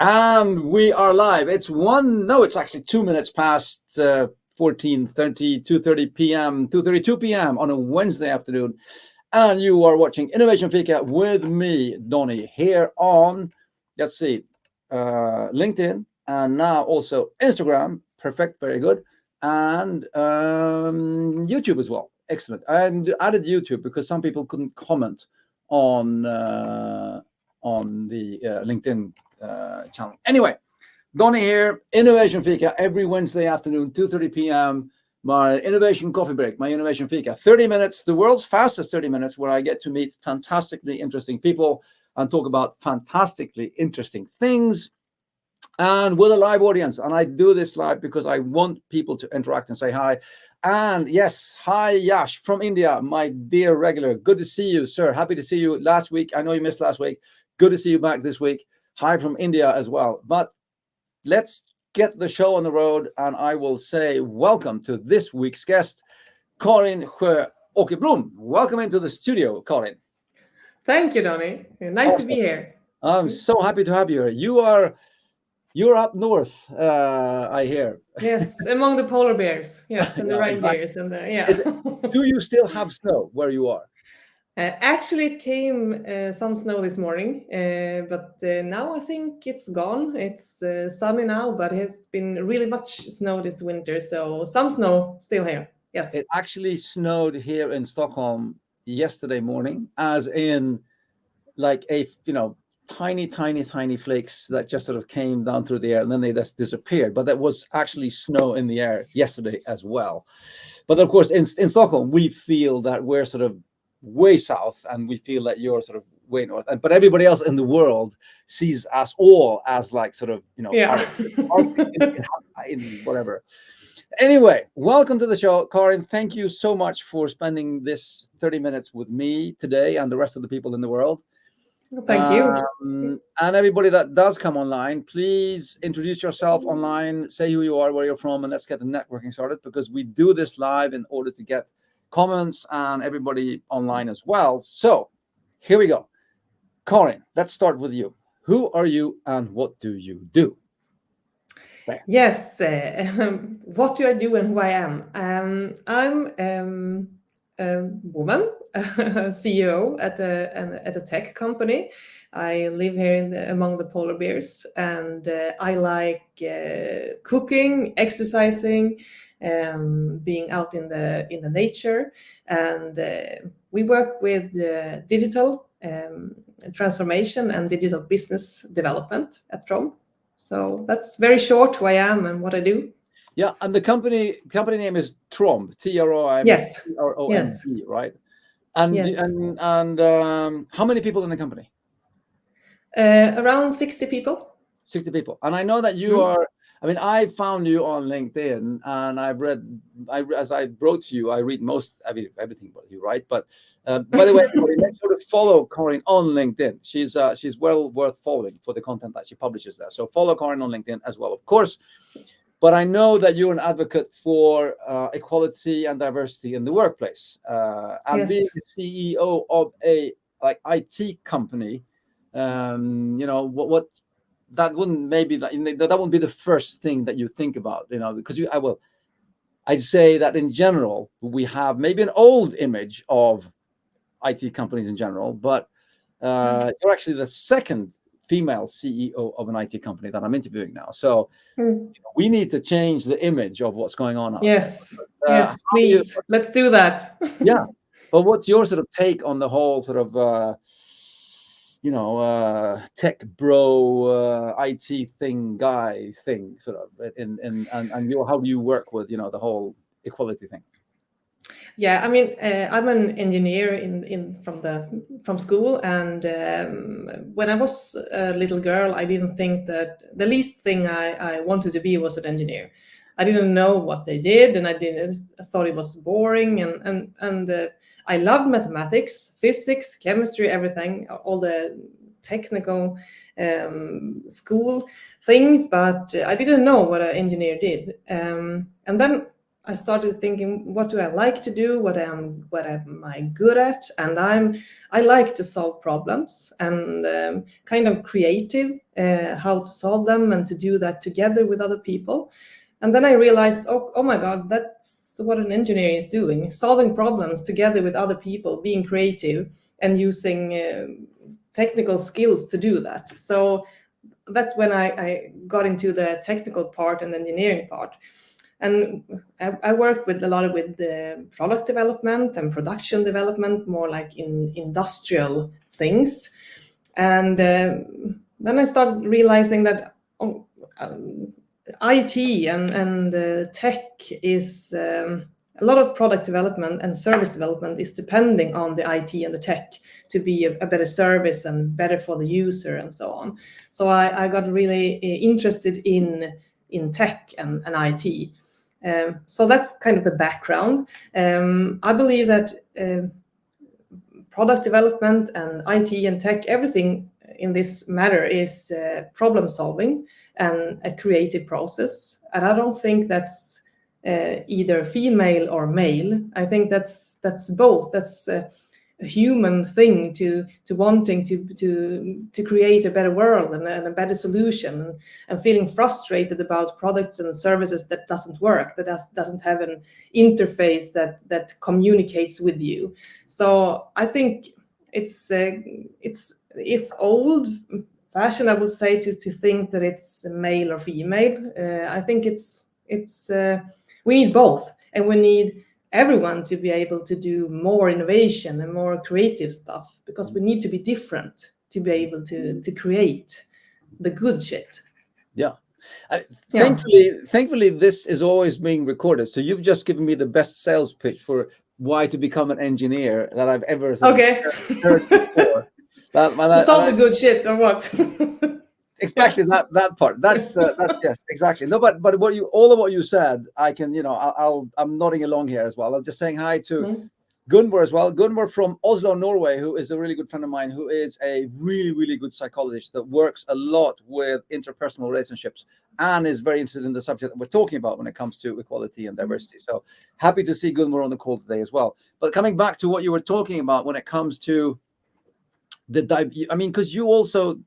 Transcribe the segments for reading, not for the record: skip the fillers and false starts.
And we are live. It's actually 2 minutes past 2:32 p.m. on a Wednesday afternoon. And you are watching Innovation Fika with me, Donny, here on, LinkedIn, and now also Instagram. Perfect, very good. And YouTube as well. Excellent. I added YouTube because some people couldn't comment on the LinkedIn channel. Anyway, Donny here, Innovation Fika, every Wednesday afternoon, 2:30 p.m. My innovation coffee break, my Innovation Fika, 30 minutes, the world's fastest 30 minutes, where I get to meet fantastically interesting people and talk about fantastically interesting things, and with a live audience. And I do this live because I want people to interact and say hi. And yes, hi Yash from India, my dear regular. Good to see you, sir. Happy to see you last week. I know you missed last week. Good to see you back this week. Hi from India as well. But let's get the show on the road, and I will say welcome to this week's guest, Karin Sjöö Åkebloom. Welcome into the studio, Karin. Thank you, Donny. Nice to be here. I'm so happy to have you here. You're up north, I hear. Yes, among the polar bears. Yes, and the reindeers. Exactly. Do you still have snow where you are? Actually, it came some snow this morning, but now I think it's gone. It's sunny now, but it's been really much snow this winter. So some snow still here. Yes. It actually snowed here in Stockholm yesterday morning, as in like tiny flakes that just sort of came down through the air, and then they just disappeared. But that was actually snow in the air yesterday as well. But of course, in Stockholm, we feel that we're sort of way south, and we feel that you're sort of way north. But everybody else in the world sees us all as like sort of, whatever. Anyway, welcome to the show, Karin. Thank you so much for spending this 30 minutes with me today and the rest of the people in the world. Thank you. And everybody that does come online, please introduce yourself online, say who you are, where you're from, and let's get the networking started, because we do this live in order to get comments and everybody online as well. So here we go. Karin, let's start with you. Who are you and what do you do? Yes, what do I do and who I am? I'm a woman, CEO at a tech company. I live here among the polar bears, and I like cooking, exercising, being out in the nature, and we work with digital transformation and digital business development at Tromb. So that's very short who I am and what I do. Yeah, and the company name is Tromb, Tromb, yes, right? And yes. and how many people in the company? Around 60 people. 60 people. And I know that you are. I mean, I found you on LinkedIn, and as I wrote to you, I read everything about you, right? But by the way, everybody, make sure to follow Karin on LinkedIn. She's well worth following for the content that she publishes there. So follow Karin on LinkedIn as well, of course. But I know that you're an advocate for equality and diversity in the workplace, and being the CEO of a IT company. What that wouldn't be the first thing that you think about, because I'd say that in general we have maybe an old image of IT companies in general, but you're actually the second female CEO of an IT company that I'm interviewing now. So we need to change the image of what's going on. Yes, please, let's do that. Yeah, but what's your sort of take on the whole sort of tech bro, IT thing, sort of, and how do you work with the whole equality thing? Yeah, I mean, I'm an engineer from school, and when I was a little girl, I didn't think that the least thing I wanted to be was an engineer. I didn't know what they did, and I thought it was boring, and I loved mathematics, physics, chemistry, everything, all the technical school thing, but I didn't know what an engineer did. And then I started thinking, what do I like to do? What am I good at? And I like to solve problems and kind of creative, how to solve them and to do that together with other people. And then I realized, oh my God, that's what an engineer is doing, solving problems together with other people, being creative and using technical skills to do that. So that's when I got into the technical part and engineering part. And I work with a lot with the product development and production development, more like in industrial things. And then I started realizing that IT and tech is a lot of product development and service development is depending on the IT and the tech to be a better service and better for the user and so on. So I got really interested in tech and IT. So that's kind of the background. I believe that product development and IT and tech, everything in this matter is problem solving and a creative process. And I don't think that's either female or male. I think that's both. That's a human thing to wanting to create a better world and a better solution, and feeling frustrated about products and services that doesn't work, that doesn't have an interface that communicates with you. So I think it's old fashioned, I would say, to think that it's male or female. I think it's we need both, and we need everyone to be able to do more innovation and more creative stuff, because we need to be different to be able to create the good shit. Yeah. Thankfully, this is always being recorded. So you've just given me the best sales pitch for why to become an engineer that I've ever heard before. Solve the good shit or what? Exactly that part. That's yes, exactly. No, but all of what you said, I can, I'm nodding along here as well. I'm just saying hi to Gunvor as well. Gunvor from Oslo, Norway, who is a really good friend of mine, who is a really, really good psychologist that works a lot with interpersonal relationships and is very interested in the subject that we're talking about when it comes to equality and diversity. So happy to see Gunvor on the call today as well. But coming back to what you were talking about when it comes to because you also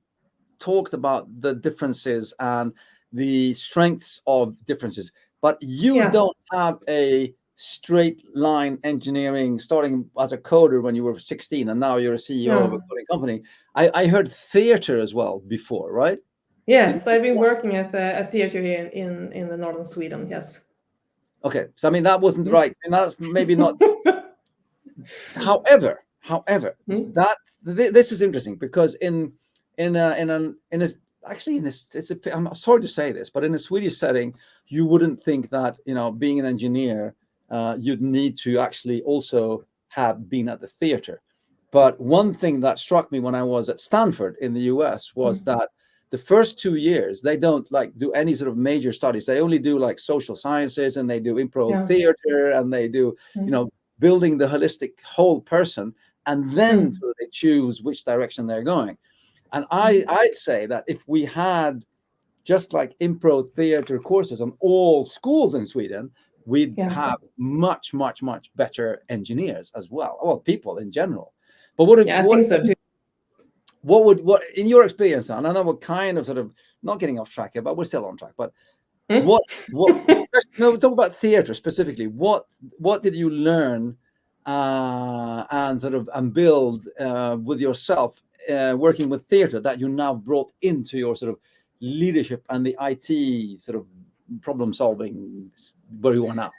talked about the differences and the strengths of differences, but you don't have a straight line engineering starting as a coder when you were 16 and now you're a CEO of a coding company. I heard theater as well before, right? Yes, I've been working at a theater here in the northern Sweden. Yes. Okay, so that wasn't right, and that's maybe not. However, this is interesting because I'm sorry to say this, but in a Swedish setting, you wouldn't think that being an engineer, you'd need to actually also have been at the theater. But one thing that struck me when I was at Stanford in the US was that the first 2 years they don't do any sort of major studies. They only do social sciences, and they do improv theater, and they do building the holistic whole person, and then so they choose which direction they're going. And I'd say that if we had just improv theater courses on all schools in Sweden, we'd have much, much, much better engineers as well. Well, people in general. But I think so too. What in your experience, and I know we're kind of sort of not getting off track here, but we're still on track. But no, we're talking about theater specifically. What did you learn and build with yourself working with theater that you now brought into your sort of leadership and the IT sort of problem solving where you are now?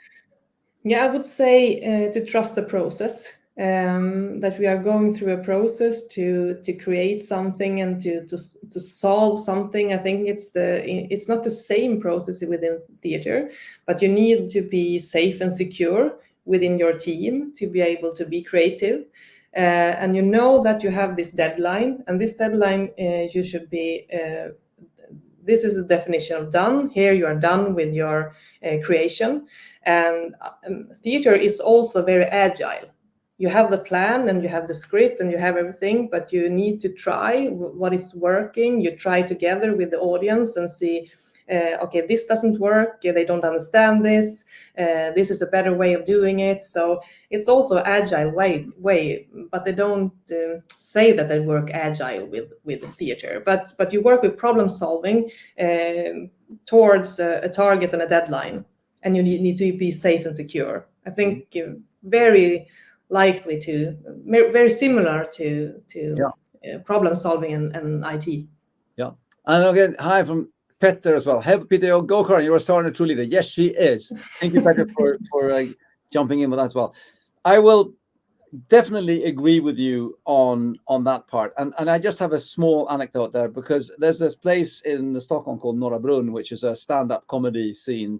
Yeah, I would say to trust the process. That we are going through a process to create something and to solve something. I think it's not the same process within theater, but you need to be safe and secure within your team to be able to be creative. And that you have this deadline, and this deadline you should be. This is the definition of done. Here you are done with your creation, and theater is also very agile. You have the plan and you have the script and you have everything, but you need to try what is working. You try together with the audience and see okay, this doesn't work, they don't understand this, this is a better way of doing it. So it's also agile way, but they don't say that they work agile with the theater, but you work with problem solving towards a target and a deadline, and you need to be safe and secure. I think very likely to very similar to problem solving and IT. Yeah, and again, hi from Petter as well. Have Peter, go Karin, you're a sergeant true leader. Yes, she is. Thank you, Petter, for jumping in with that as well. I will definitely agree with you on that part, and I just have a small anecdote there, because there's this place in Stockholm called Norra Brunn, which is a stand-up comedy scene,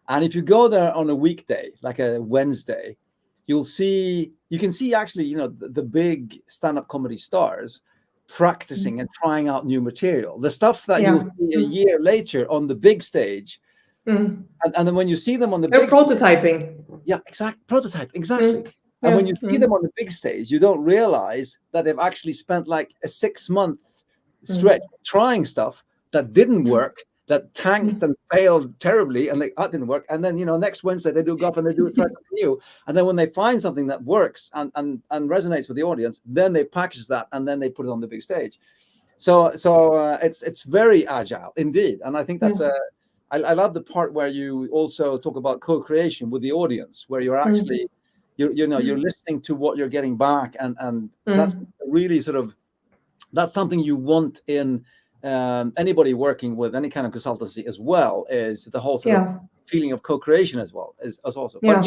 and if you go there on a weekday, like a Wednesday, you can see actually, you know, the big stand-up comedy stars practicing and trying out new material, the stuff that you'll see a year later on the big stage. And then when you see them on the They're big prototyping. Prototype, exactly. And when you see them on the big stage, you don't realize that they've actually spent like a 6-month stretch trying stuff that didn't work, that tanked and failed terribly, and that didn't work. And then, you know, next Wednesday they do go up and they do try something new. And then when they find something that works and resonates with the audience, then they package that and then they put it on the big stage. So it's very agile indeed. And I think that's I love the part where you also talk about co-creation with the audience, where you're actually you're listening to what you're getting back, and that's really that's something you want in anybody working with any kind of consultancy as well, is the whole sort of feeling of co-creation as well as also. But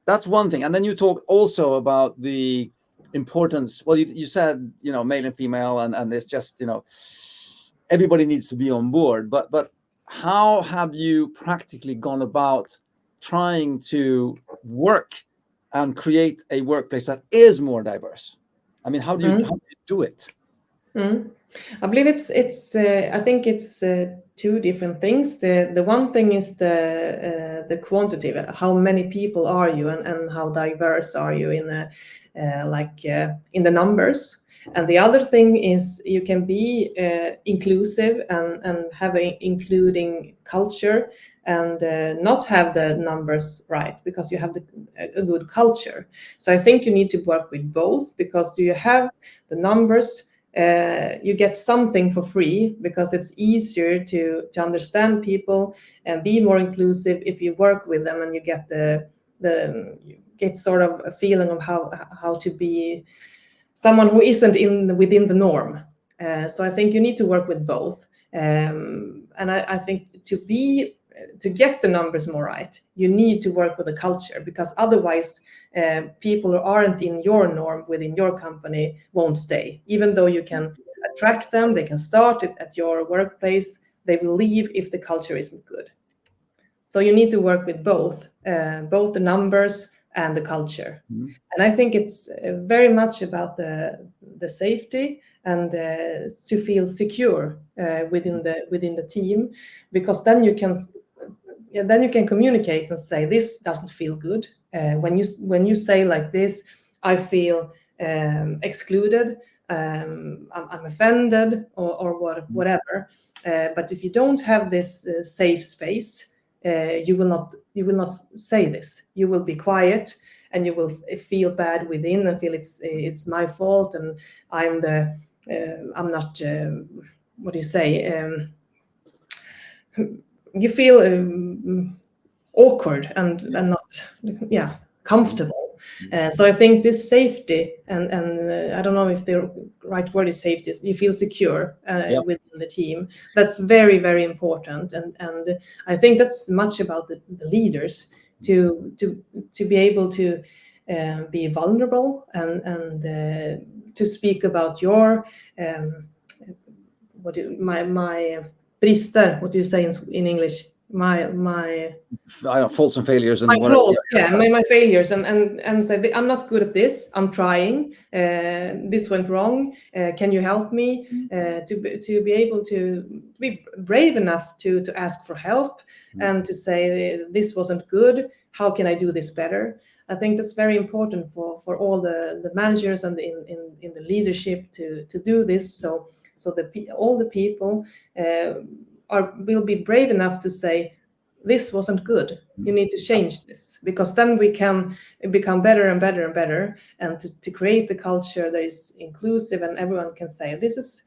that's one thing. And then you talk also about the importance. Well, you said, you know, male and female, and it's just, you know, everybody needs to be on board. But how have you practically gone about trying to work and create a workplace that is more diverse? I mean, how do you do it? I believe it's I think it's two different things. The one thing is the quantity. How many people are you, and how diverse are you in in the numbers? And the other thing is you can be inclusive and have an including culture, and not have the numbers right because you have a good culture. So I think you need to work with both, because do you have the numbers, you get something for free, because it's easier to understand people and be more inclusive if you work with them, and you get you get sort of a feeling of how to be someone who isn't within the norm. So I think you need to work with both, and I think to get the numbers more right, you need to work with the culture, because otherwise people who aren't in your norm within your company won't stay. Even though you can attract them, they can start it at your workplace, they will leave if the culture isn't good. So you need to work with both the numbers and the culture. And I think it's very much about the safety and to feel secure within the team, because then you can communicate and say, this doesn't feel good. When you say like this, I feel excluded, I'm offended, or whatever. But if you don't have this safe space, you will not say this. You will be quiet, and you will feel bad within and feel it's my fault, and I'm not what do you say? You feel awkward and not comfortable. So I think this safety and I don't know if the right word is safety. You feel secure within the team. That's very, very important, and I think that's much about the leaders to be able to be vulnerable and to speak about your my brister. What do you say in English? My faults and failures and my flaws, my failures, and say, I'm not good at this, I'm trying, this went wrong, can you help me? To be able to be brave enough to ask for help and to say, this wasn't good, how can I do this better? I think that's very important for all the managers and in the leadership to do this, so all the people will be brave enough to say, this wasn't good. You need to change this, because then we can become better and better and better, and to create the culture that is inclusive and everyone can say, this is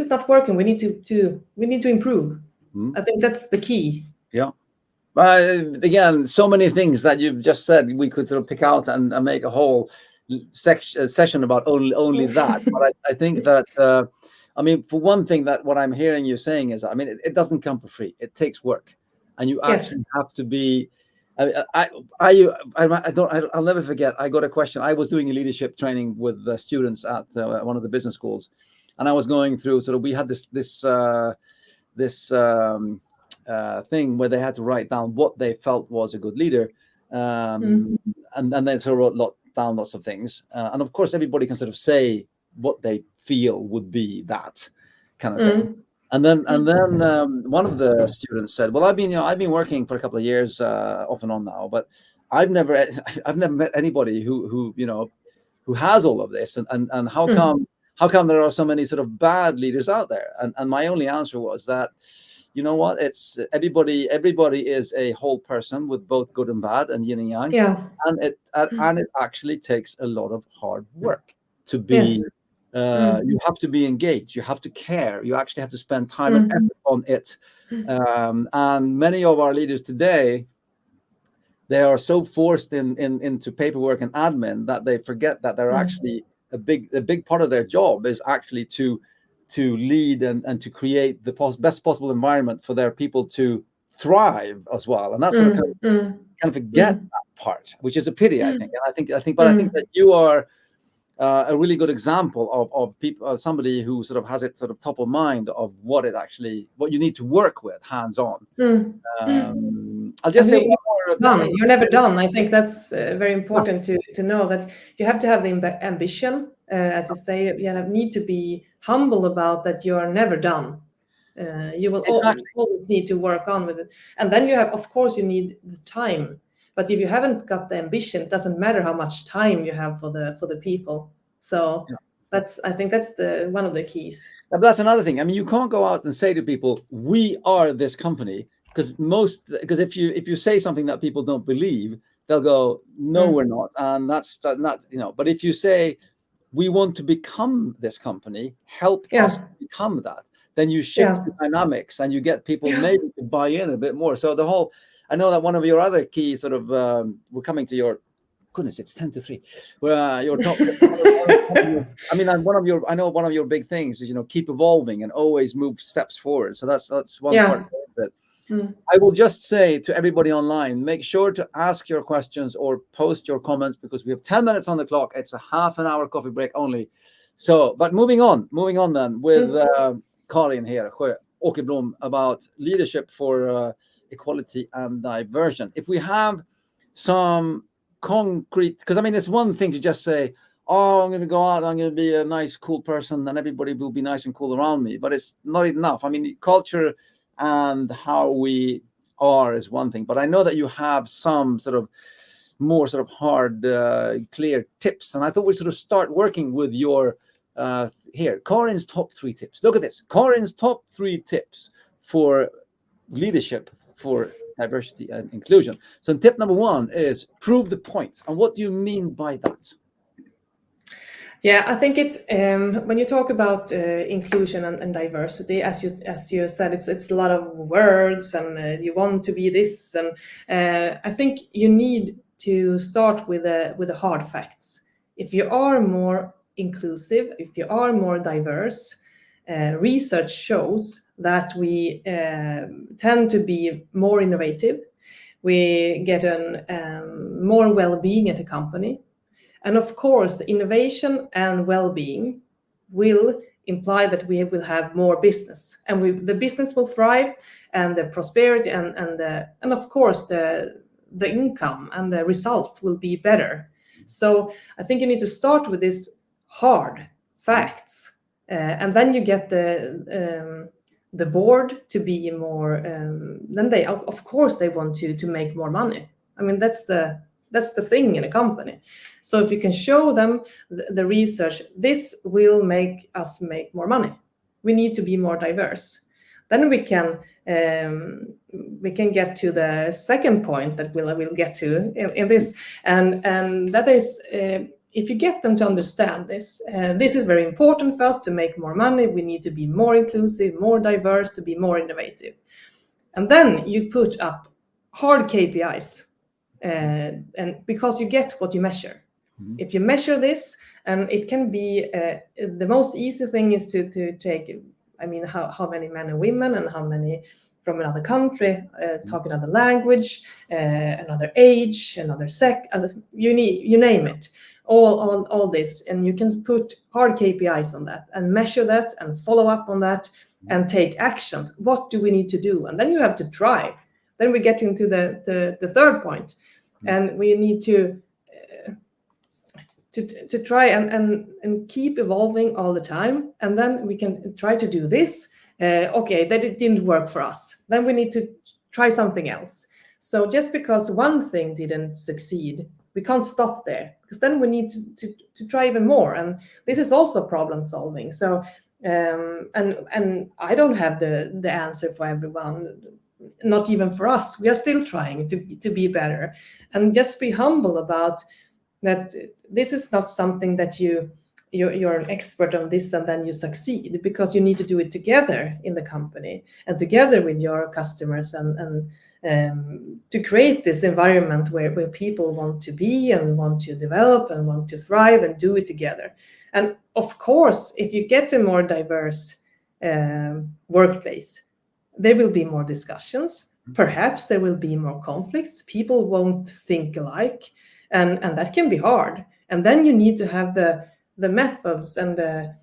not working. We need to improve. I think that's the key. Yeah. Again, so many things that you've just said we could sort of pick out and make a whole session about only that. But I think that I mean, for one thing, that what I'm hearing you saying is, I mean, it doesn't come for free. It takes work, and you actually have to be. I'll never forget. I got a question. I was doing a leadership training with the students at one of the business schools, and I was going through sort of, we had this thing where they had to write down what they felt was a good leader, and they sort of wrote down lots of things, and of course everybody can sort of say what they feel would be that kind of thing. And then one of the students said, well, I've been working for a couple of years off and on now, but I've never met anybody who has all of this, and how come there are so many sort of bad leaders out there? And my only answer was that, you know what, it's everybody is a whole person with both good and bad and yin and yang. Yeah. And it actually takes a lot of hard work to be you have to be engaged, you have to care, you actually have to spend time and effort on it. And many of our leaders today, they are so forced into paperwork and admin that they forget that they're actually a big part of their job is actually to lead and to create the best possible environment for their people to thrive as well. And that's sort of kind of forget that part, which is a pity, I think. And I think that you are a really good example of people, somebody who sort of has it sort of top of mind of what you need to work with hands on. I'll just say you're never done. I think that's very important to know, that you have to have the ambition, as you say. You need to be humble about that. You are never done. You will always need to work on with it, and then you need the time. But if you haven't got the ambition, it doesn't matter how much time you have for the people. So I think that's one of the keys. But that's another thing. I mean, you can't go out and say to people, "We are this company," because if you say something that people don't believe, they'll go, "No, we're not," and that's not, But if you say, "We want to become this company, help us become that," then you shift the dynamics and you get people maybe to buy in a bit more. So I know that one of your other key sort of, we're coming to your, goodness, it's 10 to 3. Your top, I know one of your big things is, keep evolving and always move steps forward. So that's one part of it. I will just say to everybody online, make sure to ask your questions or post your comments, because we have 10 minutes on the clock. It's a half an hour coffee break only. So, but moving on then with Karin Sjöö Åkebloom about leadership for equality and diversion. If we have some concrete, because I mean, it's one thing to just say, "Oh, I'm going to go out, I'm going to be a nice, cool person, and everybody will be nice and cool around me," but it's not enough. I mean, culture and how we are is one thing, but I know that you have some sort of more sort of hard, clear tips, and I thought we'd sort of start working with your here, Karin's top 3 tips. Look at this, Karin's top 3 tips for leadership for diversity and inclusion. So tip number 1 is prove the point. And what do you mean by that? Yeah, I think it's when you talk about inclusion and diversity, as you said, it's a lot of words, and you want to be this, and I think you need to start with the hard facts. If you are more inclusive, if you are more diverse, research shows that we tend to be more innovative. We get more well-being at a company. And of course, the innovation and well-being will imply that we will have more business, and the business will thrive, and the prosperity and of course the income and the result will be better. So I think you need to start with these hard facts, and then you get the board to be more. Then they of course they want to make more money. I mean, that's the thing in a company. So if you can show them the research, this will make us make more money. We need to be more diverse. then we can get to the second point that we'll get to in this, and that is, if you get them to understand this, this is very important for us to make more money. We need to be more inclusive, more diverse, to be more innovative. And then you put up hard KPIs, and because you get what you measure. If you measure this, and it can be the most easy thing is to take, I mean, how many men and women, and how many from another country, talk another language, another age, another sex, you name it, all this, and you can put hard KPIs on that and measure that and follow up on that and take actions. What do we need to do? And then you have to try. Then we get into the third point, and we need to try and keep evolving all the time, and then we can try to do this. Okay, that it didn't work for us, then we need to try something else. So just because one thing didn't succeed, we can't stop there, because then we need to try even more, and this is also problem solving. So and I don't have the answer for everyone, not even for us. We are still trying to be better, and just be humble about that. This is not something that you're an expert on this and then you succeed, because you need to do it together in the company and together with your customers, and to create this environment where people want to be and want to develop and want to thrive and do it together. And of course, if you get a more diverse workplace, there will be more discussions. Perhaps there will be more conflicts. People won't think alike, and that can be hard. And then you need to have the methods and a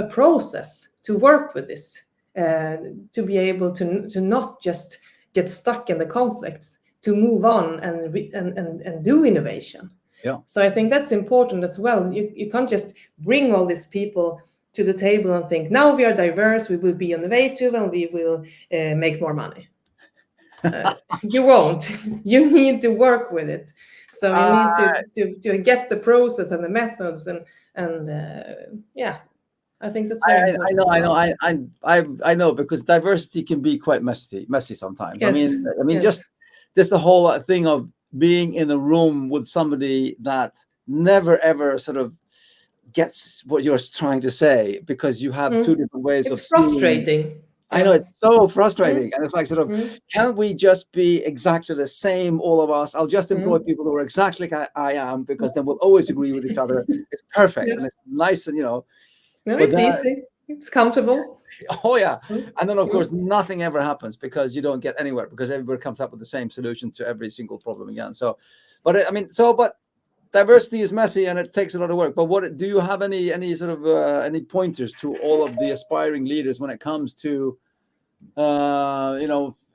process to work with this, to be able to not just get stuck in the conflicts, to move on and do innovation. Yeah. So I think that's important as well. You can't just bring all these people to the table and think, now we are diverse, we will be innovative, and we will make more money. You won't. You need to work with it. So you need to get the process and the methods, and yeah, I think that's very important. I know, because diversity can be quite messy sometimes. Yes. I mean, Yes. just the whole thing of being in a room with somebody that never ever sort of gets what you're trying to say, because you have two different ways of It's frustrating. I know, it's so frustrating. And it's like, sort of, can't we just be exactly the same, all of us? I'll just employ people who are exactly like I am, because then we'll always agree with each other. It's perfect. Yeah. And it's nice, and No, it's easy. It's comfortable. Oh yeah. And then of course nothing ever happens, because you don't get anywhere, because everybody comes up with the same solution to every single problem again. So, but diversity is messy and it takes a lot of work. But what do you have any sort of any pointers to all of the aspiring leaders when it comes to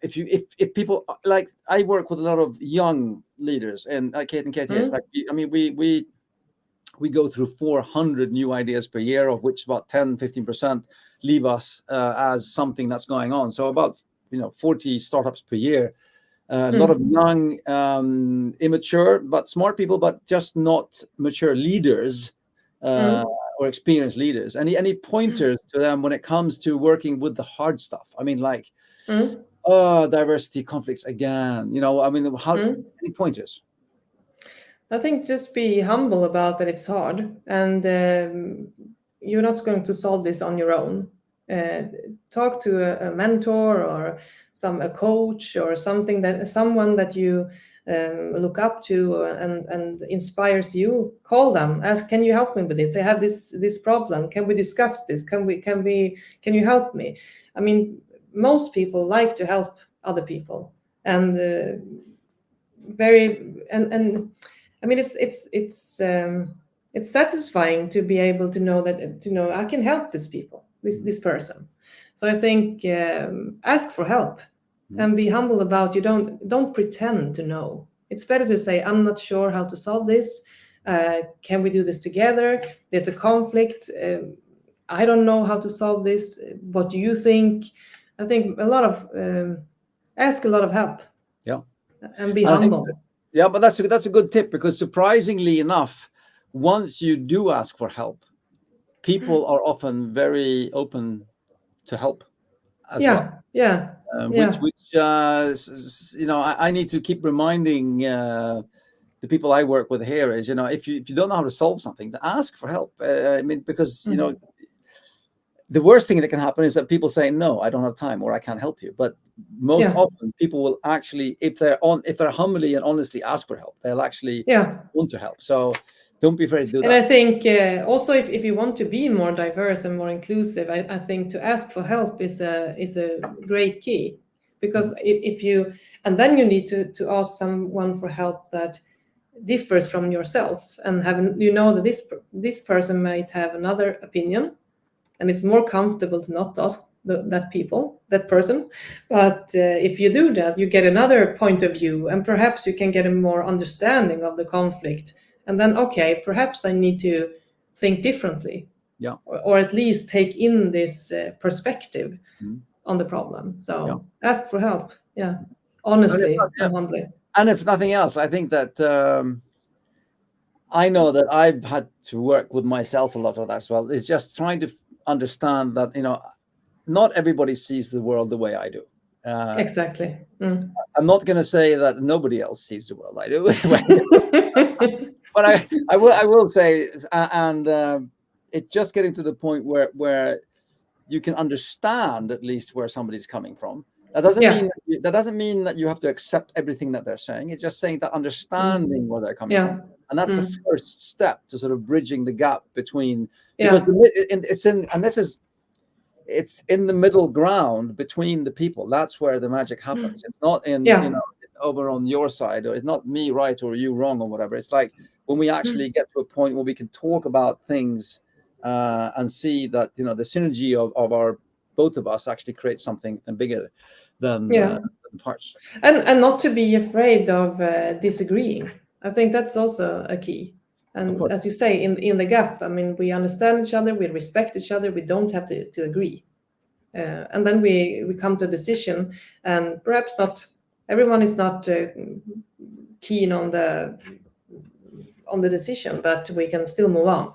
if people, like, I work with a lot of young leaders, and Kate and KTS, like, I mean, we go through 400 new ideas per year, of which about 10-15% leave us as something that's going on. So about 40 startups per year. A lot of young, immature but smart people, but just not mature leaders or experienced leaders. Any pointers to them when it comes to working with the hard stuff? I mean, like, diversity, conflicts again. Any pointers? I think just be humble about that it's hard, and you're not going to solve this on your own. Talk to a mentor or a coach or someone that you look up to and inspires you. Call them, ask, can you help me with this? I have this problem. Can we discuss this? Can you help me? I mean, most people like to help other people, and I mean, it's satisfying to be able to know I can help this person. So I think ask for help and be humble about, you don't pretend to know. It's better to say, I'm not sure how to solve this. Can we do this together? There's a conflict. I don't know how to solve this. What do you think? I think ask a lot of help. Yeah. And be humble. Yeah, but that's a good tip, because surprisingly enough, once you do ask for help, people are often very open to help. as well. Yeah. Which you know, I need to keep reminding the people I work with here is, you know, if you don't know how to solve something, ask for help. I mean, because you know, the worst thing that can happen is that people say, no, I don't have time, or I can't help you. But most often people will actually, if they're humbly and honestly ask for help, they'll actually want to help. So don't be afraid to do that. And I think also if you want to be more diverse and more inclusive, I think to ask for help is a great key, because if you, and then you need to ask someone for help that differs from yourself, and you know that this person might have another opinion, and it's more comfortable to not ask that person. But if you do that, you get another point of view, and perhaps you can get a more understanding of the conflict. And then, okay, perhaps I need to think differently, or at least take in this perspective on the problem. So ask for help, honestly and humbly. And if nothing else, I think that I know that I've had to work with myself a lot of that as well. It's just trying to understand that, you know, not everybody sees the world the way I do. Exactly. I'm not going to say that nobody else sees the world I do. But I will say, and it's just getting to the point where you can understand at least where somebody's coming from. That doesn't mean that you have to accept everything that they're saying. It's just saying that understanding where they're coming from, and that's the first step to sort of bridging the gap between, because it's in the middle ground between the people. That's where the magic happens. It's not in you know, over on your side, or it's not me right or you wrong or whatever. It's like when we actually get to a point where we can talk about things and see that, you know, the synergy of our both of us actually creates something bigger than parts. And not to be afraid of disagreeing. I think that's also a key. And as you say, in the gap, I mean, we understand each other, we respect each other, we don't have to agree. And then we come to a decision, and perhaps not everyone is not keen on the decision, but we can still move on.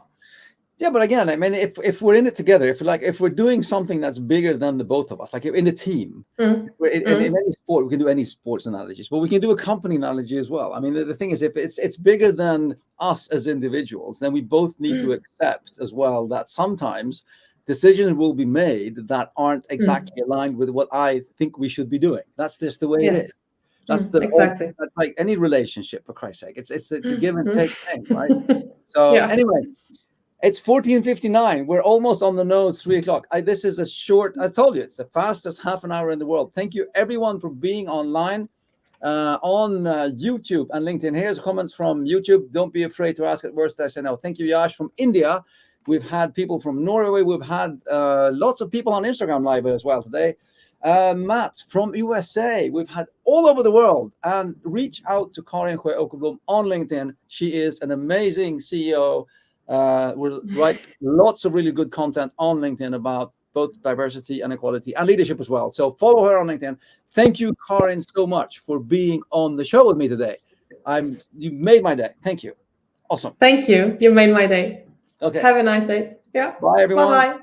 Yeah, but again, I mean, if we're in it together, if we're doing something that's bigger than the both of us, like in a team, in any sport, we can do any sports analogies, but we can do a company analogy as well. I mean, the thing is, if it's bigger than us as individuals, then we both need to accept as well that sometimes decisions will be made that aren't exactly aligned with what I think we should be doing. That's just the way it is. That's exactly that's like any relationship, for Christ's sake. It's a give and take thing, right? So anyway. It's 14:59. We're almost on the nose, 3 o'clock. This is a short, I told you, it's the fastest half an hour in the world. Thank you, everyone, for being online on YouTube and LinkedIn. Here's comments from YouTube. Don't be afraid to ask at worst. I say no. Thank you, Yash, from India. We've had people from Norway. We've had lots of people on Instagram Live as well today. Matt from USA. We've had all over the world. And reach out to Karin Sjöö Åkebloom on LinkedIn. She is an amazing CEO. We'll write lots of really good content on LinkedIn about both diversity and equality and leadership as well. So follow her on LinkedIn. Thank you, Karin, so much for being on the show with me today. You made my day. Thank you. Awesome. Thank you. You made my day. Okay. Have a nice day. Yeah. Bye, everyone. Bye-bye.